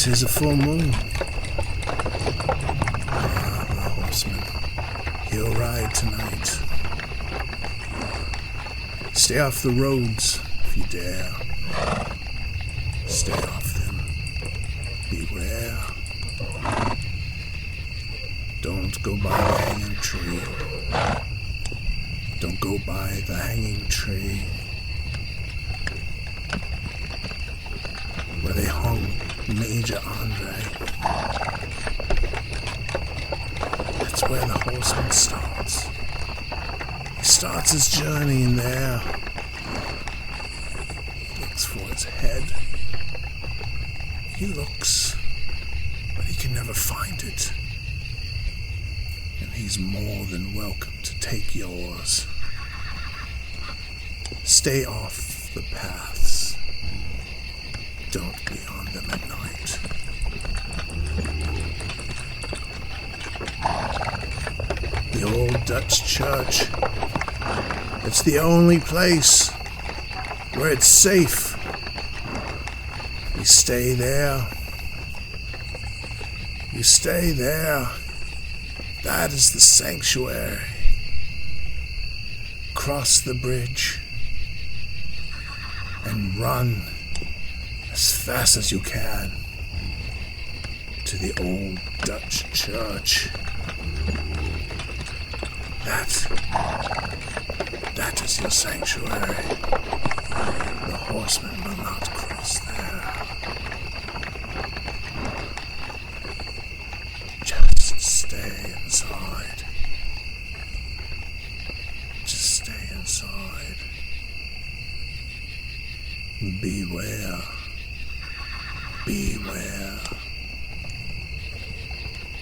'Tis a full moon. The horseman, he'll ride tonight. Stay off the roads if you dare. Stay off them. Beware. Don't go by the hanging tree. Don't go by the hanging tree. Where they hung Major Andre. That's where the horseman starts. He starts his journey in there. He looks for his head. He looks, but he can never find it. And he's more than welcome to take yours. Stay off the paths. Don't be on them at night. The old Dutch church. It's the only place where it's safe. You stay there. You stay there. That is the sanctuary. Cross the bridge and run as fast as you can to the old Dutch church. That is your sanctuary. The horseman will not cross there. Just stay inside. Just stay inside. Beware. Beware.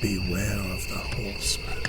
Beware of the horseman.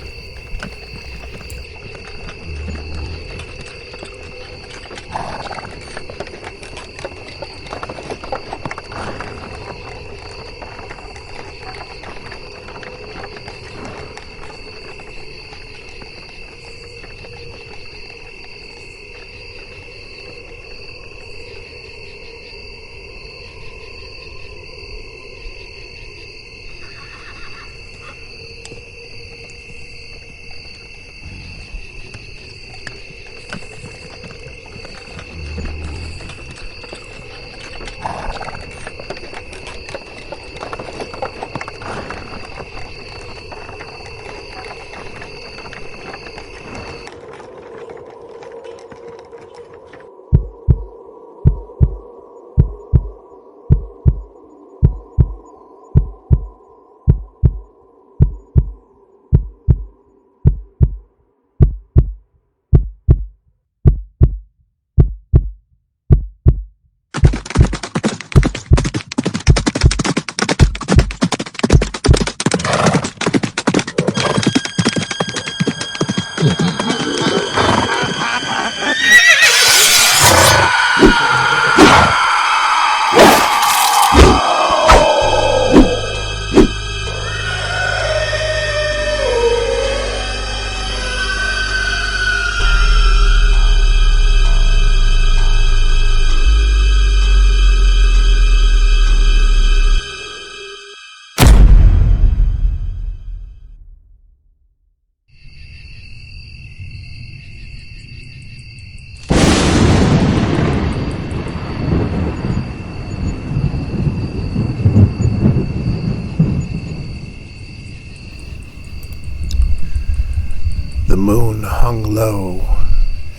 The moon hung low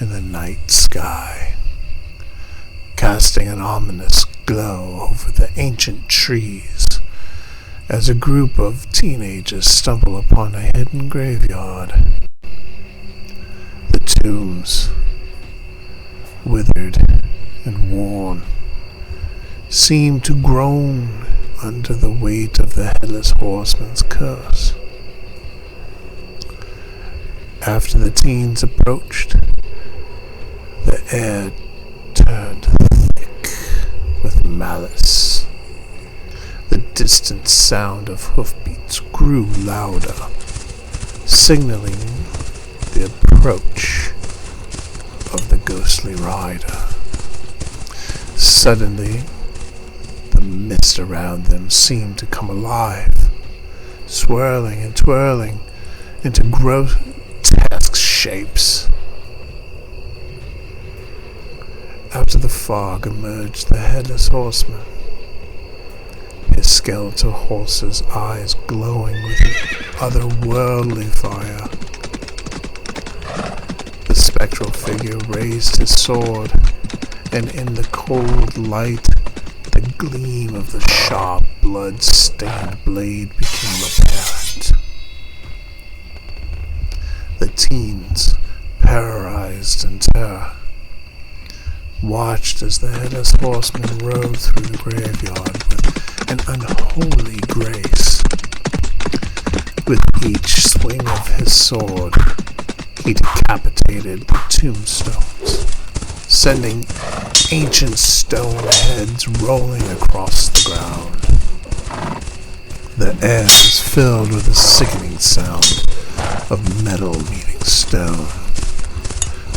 in the night sky, casting an ominous glow over the ancient trees as a group of teenagers stumble upon a hidden graveyard. The tombs, withered and worn, seem to groan under the weight of the Headless Horseman's curse. After the teens approached, the air turned thick with malice. The distant sound of hoofbeats grew louder, signaling the approach of the ghostly rider. Suddenly, The mist around them seemed to come alive, swirling and twirling into grotesque shapes. Out of the fog emerged the Headless Horseman, his skeletal horse's eyes glowing with otherworldly fire. The spectral figure raised his sword, and in the cold light, the gleam of the sharp, blood-stained blade became apparent. The teens, paralyzed in terror, watched as the Headless Horseman rode through the graveyard with an unholy grace. With each swing of his sword, he decapitated the tombstones, sending ancient stone heads rolling across the ground. The air was filled with a sickening sound of metal meeting stone,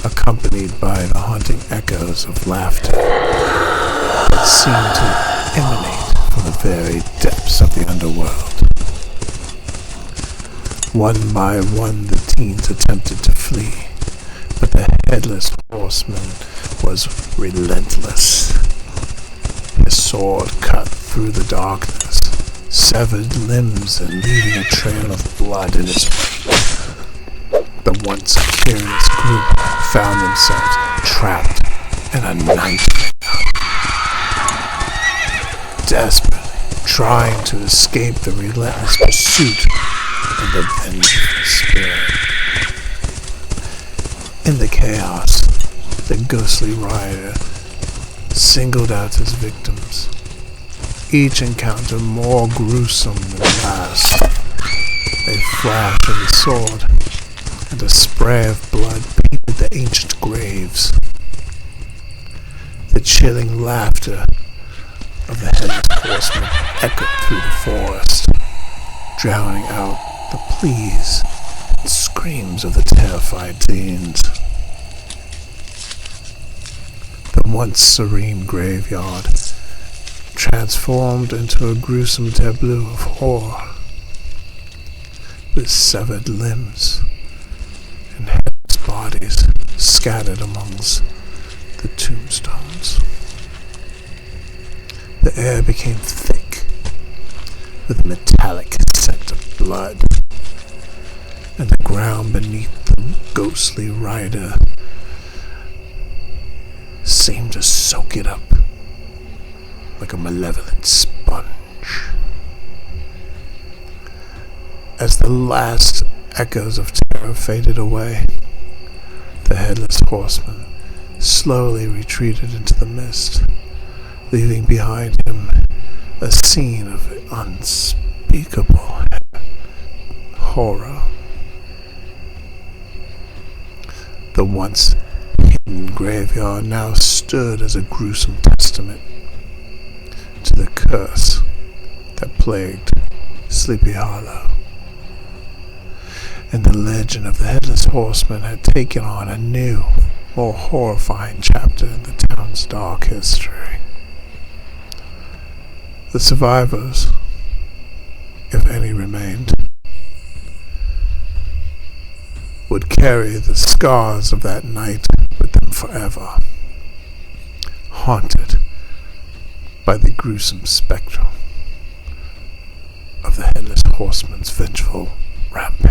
accompanied by the haunting echoes of laughter that seemed to emanate from the very depths of the underworld. One by one the teens attempted to flee, but the Headless Horseman was relentless. His sword cut through the darkness, severed limbs and leaving a trail of blood in its wake. The once curious group found themselves trapped in a nightmare, desperately trying to escape the relentless pursuit of the vengeful spirit. In the chaos, the ghostly rider singled out his victims, each encounter more gruesome than the last. A flash of the sword and a spray of blood painted the ancient graves. The chilling laughter of the Headless Horseman echoed through the forest, drowning out the pleas and screams of the terrified teens. The once serene graveyard transformed into a gruesome tableau of horror, with severed limbs and headless bodies scattered amongst the tombstones. The air became thick with a metallic scent of blood, and the ground beneath the ghostly rider seemed to soak it up like a malevolent sponge. As the last echoes of terror faded away, the Headless Horseman slowly retreated into the mist, leaving behind him a scene of unspeakable horror. The once hidden graveyard now stood as a gruesome testament to the curse that plagued Sleepy Hallow. And the legend of the Headless Horseman had taken on a new, more horrifying chapter in the town's dark history. The survivors, if any remained, would carry the scars of that night with them forever, haunted by the gruesome spectre of the Headless Horseman's vengeful rampage.